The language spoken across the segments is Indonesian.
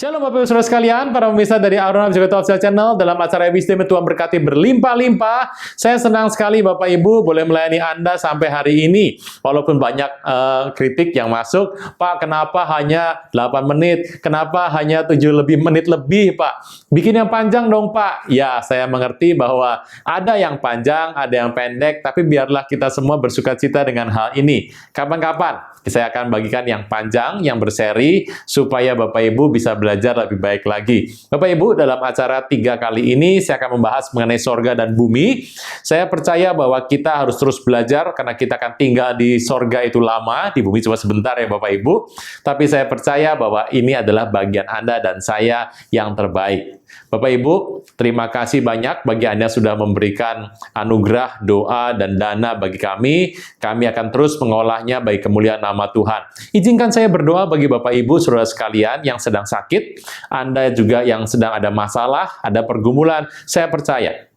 Shalom Bapak Ibu Saudara sekalian, para pemirsa dari Aruna juga Top Channel dalam acara Wisdom Tuhan berkati berlimpah-limpah. Saya senang sekali Bapak Ibu boleh melayani Anda sampai hari ini. Walaupun banyak kritik yang masuk, Pak kenapa hanya 8 menit? Kenapa hanya 7 menit lebih Pak? Bikin yang panjang dong Pak. Ya, saya mengerti bahwa ada yang panjang, ada yang pendek, tapi biarlah kita semua bersukacita dengan hal ini. Kapan-kapan saya akan bagikan yang panjang, yang berseri, supaya Bapak Ibu bisa belajar lebih baik lagi. Bapak Ibu, dalam acara 3 kali ini, saya akan membahas mengenai sorga dan bumi. Saya percaya bahwa kita harus terus belajar, karena kita akan tinggal di sorga itu lama, di bumi cuma sebentar ya Bapak Ibu. Tapi saya percaya bahwa ini adalah bagian Anda dan saya yang terbaik. Bapak Ibu, terima kasih banyak bagi Anda yang sudah memberikan anugerah, doa, dan dana bagi kami. Kami akan terus mengolahnya bagi kemuliaan nama Tuhan. Izinkan saya berdoa bagi Bapak Ibu, saudara sekalian yang sedang sakit, Anda juga yang sedang ada masalah, ada pergumulan. Saya percaya,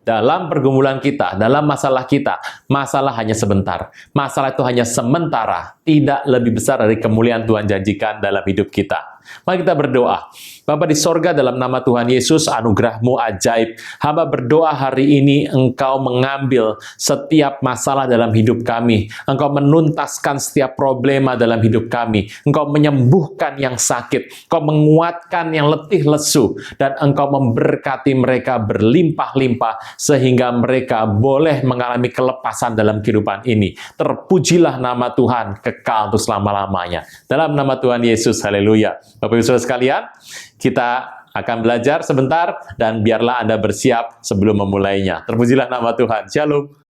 dalam pergumulan kita, dalam masalah kita, masalah hanya sebentar. Masalah itu hanya sementara, tidak lebih besar dari kemuliaan Tuhan janjikan dalam hidup kita. Mari kita berdoa. Bapa di sorga, dalam nama Tuhan Yesus, anugerah-Mu ajaib. Hamba berdoa hari ini Engkau mengambil setiap masalah dalam hidup kami. Engkau menuntaskan setiap problema dalam hidup kami. Engkau menyembuhkan yang sakit. Engkau menguatkan yang letih lesu. Dan Engkau memberkati mereka berlimpah-limpah sehingga mereka boleh mengalami kelepasan dalam kehidupan ini. Terpujilah nama Tuhan kekal untuk selama-lamanya. Dalam nama Tuhan Yesus, haleluya. Bapak Ibu Saudara sekalian, kita akan belajar sebentar dan biarlah Anda bersiap sebelum memulainya. Terpujilah nama Tuhan. Shalom.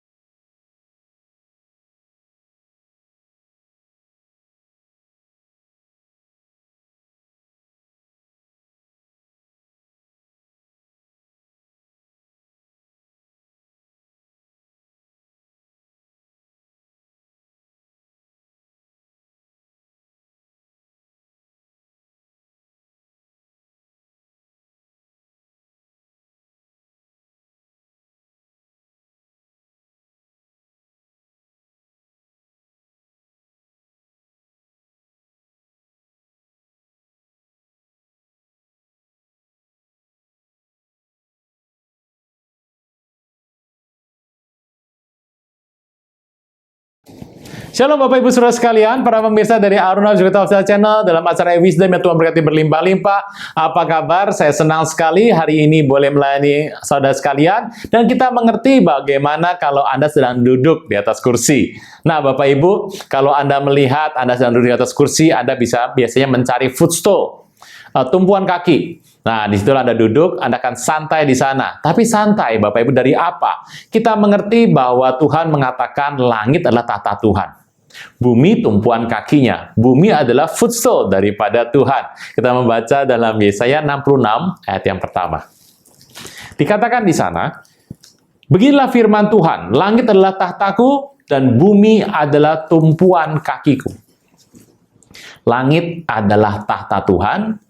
Shalom Bapak Ibu Saudara sekalian, para pemirsa dari Aruna juga Top Channel dalam acara Wisdom yang Tuhan berkati berlimpah-limpah. Apa kabar? Saya senang sekali hari ini boleh melayani saudara sekalian dan kita mengerti bagaimana kalau Anda sedang duduk di atas kursi. Nah, Bapak Ibu, kalau Anda melihat Anda sedang duduk di atas kursi, Anda biasanya mencari footstool, tumpuan kaki. Nah, disitulah Anda duduk, Anda akan santai di sana. Tapi santai, Bapak Ibu, dari apa? Kita mengerti bahwa Tuhan mengatakan langit adalah tahta Tuhan. Bumi tumpuan kakinya. Bumi adalah footstool daripada Tuhan. Kita membaca dalam Yesaya 66 ayat yang pertama. Dikatakan di sana, beginilah firman Tuhan, langit adalah tahtaku dan bumi adalah tumpuan kakiku. Langit adalah tahta Tuhan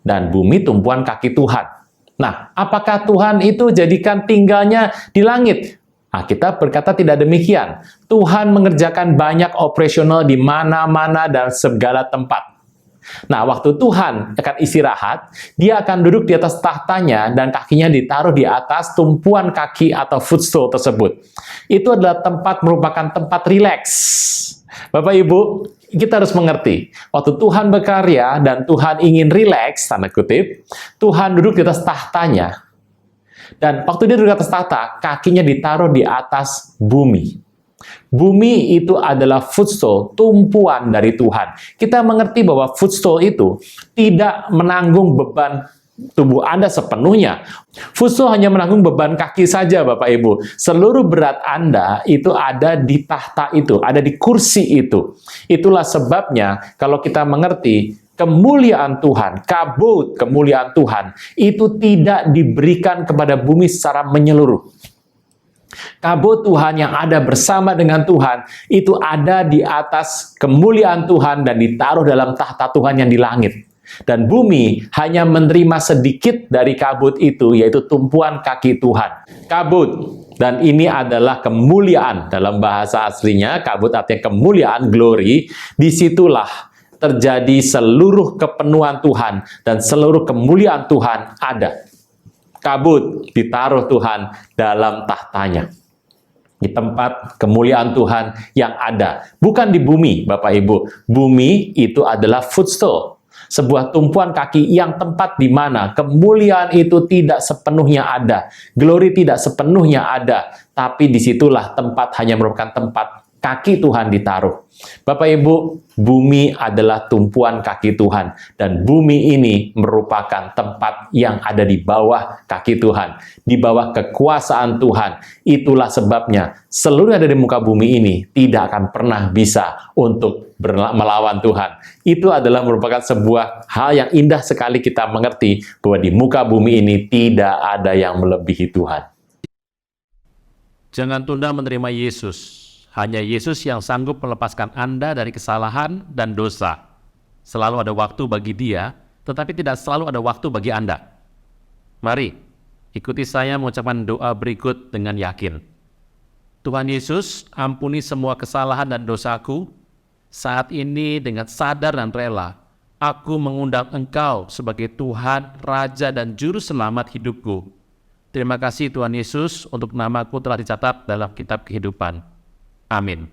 dan bumi tumpuan kaki Tuhan. Nah, apakah Tuhan itu jadikan tinggalnya di langit? Nah, kita berkata tidak demikian. Tuhan mengerjakan banyak operasional di mana-mana dan segala tempat. Nah, waktu Tuhan akan istirahat, dia akan duduk di atas tahtanya dan kakinya ditaruh di atas tumpuan kaki atau footstool tersebut. Itu adalah merupakan tempat rileks. Bapak Ibu, kita harus mengerti, waktu Tuhan berkarya dan Tuhan ingin rileks, tanda kutip, Tuhan duduk di atas tahtanya. Dan waktu dia duduk di atas tahta, kakinya ditaruh di atas bumi. Bumi itu adalah footstool, tumpuan dari Tuhan. Kita mengerti bahwa footstool itu tidak menanggung beban tubuh Anda sepenuhnya. Footstool hanya menanggung beban kaki saja, Bapak Ibu. Seluruh berat Anda itu ada di tahta itu, ada di kursi itu. Itulah sebabnya kalau kita mengerti kemuliaan Tuhan, kabut kemuliaan Tuhan, itu tidak diberikan kepada bumi secara menyeluruh. Kabut Tuhan yang ada bersama dengan Tuhan, itu ada di atas kemuliaan Tuhan dan ditaruh dalam tahta Tuhan yang di langit. Dan bumi hanya menerima sedikit dari kabut itu, yaitu tumpuan kaki Tuhan. Kabut, dan ini adalah kemuliaan. Dalam bahasa aslinya, kabut artinya kemuliaan, glory. Disitulah terjadi seluruh kepenuhan Tuhan dan seluruh kemuliaan Tuhan ada. Kabut ditaruh Tuhan dalam tahtanya. Di tempat kemuliaan Tuhan yang ada. Bukan di bumi, Bapak Ibu. Bumi itu adalah footstool. Sebuah tumpuan kaki yang tempat di mana kemuliaan itu tidak sepenuhnya ada. Glory tidak sepenuhnya ada. Tapi disitulah tempat hanya merupakan tempat kaki Tuhan ditaruh. Bapak Ibu, bumi adalah tumpuan kaki Tuhan. Dan bumi ini merupakan tempat yang ada di bawah kaki Tuhan. Di bawah kekuasaan Tuhan. Itulah sebabnya seluruh yang ada di muka bumi ini tidak akan pernah bisa untuk melawan Tuhan. Itu adalah merupakan sebuah hal yang indah sekali kita mengerti bahwa di muka bumi ini tidak ada yang melebihi Tuhan. Jangan tunda menerima Yesus. Hanya Yesus yang sanggup melepaskan Anda dari kesalahan dan dosa. Selalu ada waktu bagi Dia, tetapi tidak selalu ada waktu bagi Anda. Mari, ikuti saya mengucapkan doa berikut dengan yakin. Tuhan Yesus, ampuni semua kesalahan dan dosaku. Saat ini dengan sadar dan rela, aku mengundang Engkau sebagai Tuhan, Raja, dan Juru Selamat hidupku. Terima kasih Tuhan Yesus untuk namaku telah dicatat dalam kitab kehidupan. Amin.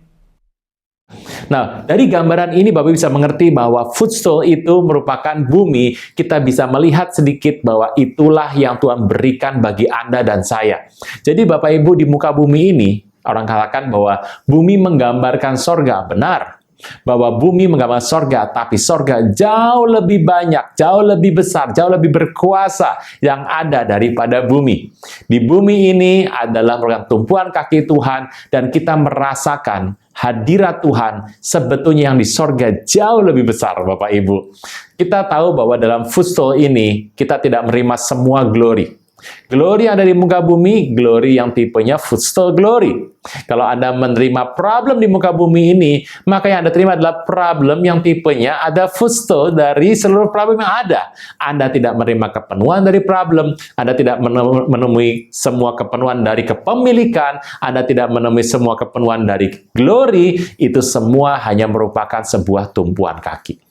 Nah, dari gambaran ini Bapak bisa mengerti bahwa footstool itu merupakan bumi. Kita bisa melihat sedikit bahwa itulah yang Tuhan berikan bagi Anda dan saya. Jadi Bapak Ibu, di muka bumi ini, orang katakan bahwa bumi menggambarkan sorga. Benar. Bahwa bumi menggambarkan sorga, tapi sorga jauh lebih banyak, jauh lebih besar, jauh lebih berkuasa yang ada daripada bumi. Di bumi ini adalah merupakan tumpuan kaki Tuhan, dan kita merasakan hadirat Tuhan sebetulnya yang di sorga jauh lebih besar, Bapak Ibu. Kita tahu bahwa dalam footstool ini, kita tidak menerima semua glory. Glory yang ada di muka bumi, glory yang tipenya footstool glory. Kalau Anda menerima problem di muka bumi ini, maka yang Anda terima adalah problem yang tipenya ada footstool dari seluruh problem yang ada. Anda tidak menerima kepenuhan dari problem, Anda tidak menemui semua kepenuhan dari kepemilikan, Anda tidak menemui semua kepenuhan dari glory, itu semua hanya merupakan sebuah tumpuan kaki.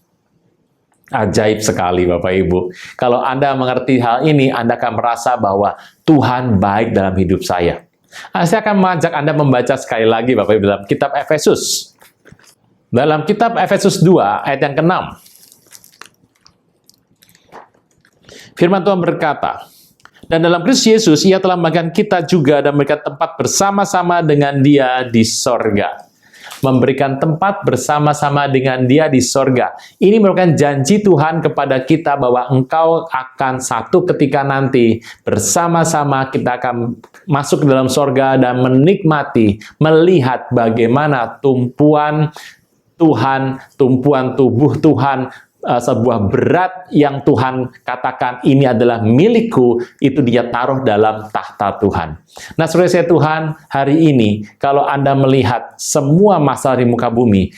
Ajaib sekali Bapak Ibu. Kalau Anda mengerti hal ini, Anda akan merasa bahwa Tuhan baik dalam hidup saya. Saya akan mengajak Anda membaca sekali lagi Bapak Ibu dalam kitab Efesus. Dalam kitab Efesus 2 ayat yang ke-6. Firman Tuhan berkata, dan dalam Kristus Yesus, Ia telah memberikan kita juga dan memberikan tempat bersama-sama dengan Dia di sorga. Memberikan tempat bersama-sama dengan Dia di sorga. Ini merupakan janji Tuhan kepada kita bahwa engkau akan satu ketika nanti bersama-sama kita akan masuk ke dalam sorga dan menikmati, melihat bagaimana tumpuan Tuhan, tumpuan tubuh Tuhan, sebuah berat yang Tuhan katakan ini adalah milikku, itu Dia taruh dalam tahta Tuhan. Nah, saudara saya Tuhan, hari ini kalau Anda melihat semua masalah di muka bumi,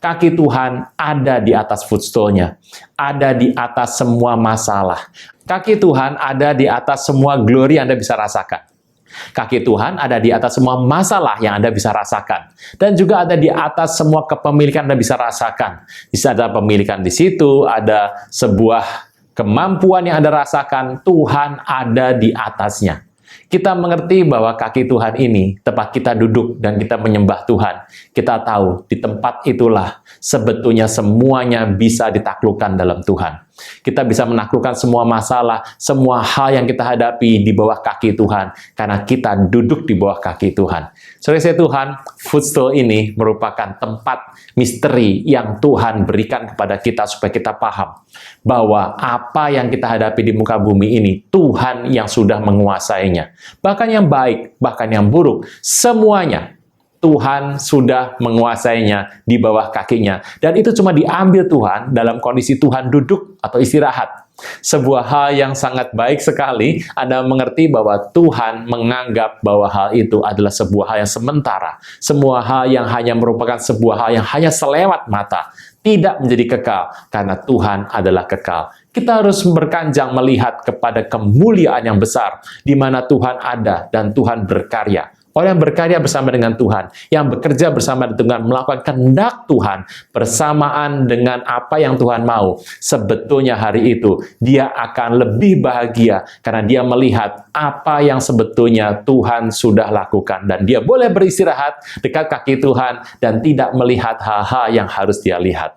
kaki Tuhan ada di atas footstoolnya, ada di atas semua masalah. Kaki Tuhan ada di atas semua glory yang Anda bisa rasakan. Kaki Tuhan ada di atas semua masalah yang Anda bisa rasakan. Dan juga ada di atas semua kepemilikan Anda bisa rasakan. Bisa ada pemilikan di situ, ada sebuah kemampuan yang Anda rasakan, Tuhan ada di atasnya. Kita mengerti bahwa kaki Tuhan ini, tempat kita duduk dan kita menyembah Tuhan, kita tahu di tempat itulah sebetulnya semuanya bisa ditaklukkan dalam Tuhan. Kita bisa menaklukkan semua masalah, semua hal yang kita hadapi di bawah kaki Tuhan, karena kita duduk di bawah kaki Tuhan. Saudara saya Tuhan, footstool ini merupakan tempat misteri yang Tuhan berikan kepada kita supaya kita paham bahwa apa yang kita hadapi di muka bumi ini, Tuhan yang sudah menguasainya. Bahkan yang baik, bahkan yang buruk, semuanya Tuhan sudah menguasainya di bawah kakinya. Dan itu cuma diambil Tuhan dalam kondisi Tuhan duduk atau istirahat. Sebuah hal yang sangat baik sekali, Anda mengerti bahwa Tuhan menganggap bahwa hal itu adalah sebuah hal yang sementara. Semua hal yang hanya merupakan sebuah hal yang hanya selewat mata. Tidak menjadi kekal, karena Tuhan adalah kekal. Kita harus berkanjang melihat kepada kemuliaan yang besar, di mana Tuhan ada dan Tuhan berkarya. Orang yang berkarya bersama dengan Tuhan, yang bekerja bersama dengan melakukan kehendak Tuhan, bersamaan dengan apa yang Tuhan mau, sebetulnya hari itu dia akan lebih bahagia karena dia melihat apa yang sebetulnya Tuhan sudah lakukan. Dan dia boleh beristirahat dekat kaki Tuhan dan tidak melihat hal-hal yang harus dia lihat.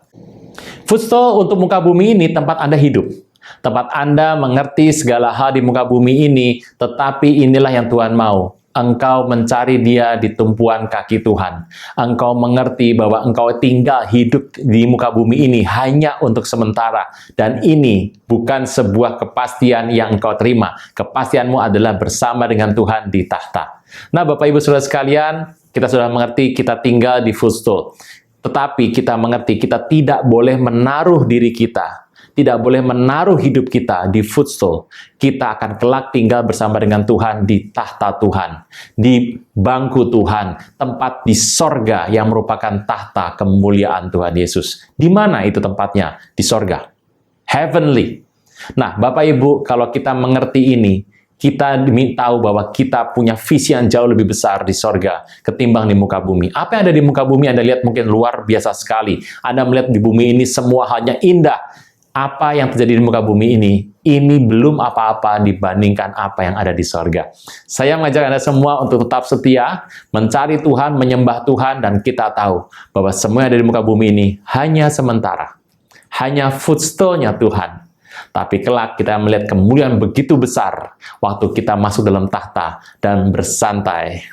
Footstool untuk muka bumi ini tempat Anda hidup. Tempat Anda mengerti segala hal di muka bumi ini, tetapi inilah yang Tuhan mau. Engkau mencari Dia di tumpuan kaki Tuhan. Engkau mengerti bahwa engkau tinggal hidup di muka bumi ini hanya untuk sementara. Dan ini bukan sebuah kepastian yang engkau terima. Kepastianmu adalah bersama dengan Tuhan di tahta. Nah, Bapak Ibu Saudara sekalian, kita sudah mengerti kita tinggal di footstool. Tetapi kita mengerti kita tidak boleh menaruh diri kita, tidak boleh menaruh hidup kita di footstool. Kita akan kelak tinggal bersama dengan Tuhan di tahta Tuhan, di bangku Tuhan, tempat di sorga yang merupakan tahta kemuliaan Tuhan Yesus. Di mana itu tempatnya? Di sorga. Heavenly. Nah, Bapak Ibu, kalau kita mengerti ini, kita tahu bahwa kita punya visi yang jauh lebih besar di sorga ketimbang di muka bumi. Apa yang ada di muka bumi Anda lihat mungkin luar biasa sekali. Anda melihat di bumi ini semua hanya indah. Apa yang terjadi di muka bumi ini belum apa-apa dibandingkan apa yang ada di sorga. Saya mengajak Anda semua untuk tetap setia, mencari Tuhan, menyembah Tuhan, dan kita tahu bahwa semua yang ada di muka bumi ini hanya sementara. Hanya footstool-nya Tuhan. Tapi kelak kita melihat kemuliaan begitu besar waktu kita masuk dalam tahta dan bersantai,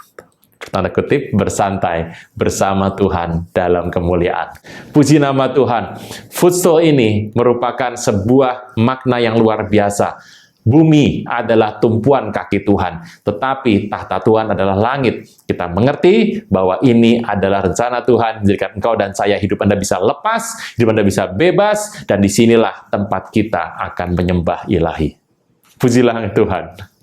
tanda kutip, bersantai bersama Tuhan dalam kemuliaan. Puji nama Tuhan. Footstool ini merupakan sebuah makna yang luar biasa. Bumi adalah tumpuan kaki Tuhan, tetapi tahta Tuhan adalah langit. Kita mengerti bahwa ini adalah rencana Tuhan, menjadikan engkau dan saya, hidup Anda bisa lepas, hidup Anda bisa bebas, dan disinilah tempat kita akan menyembah ilahi. Pujilah Tuhan.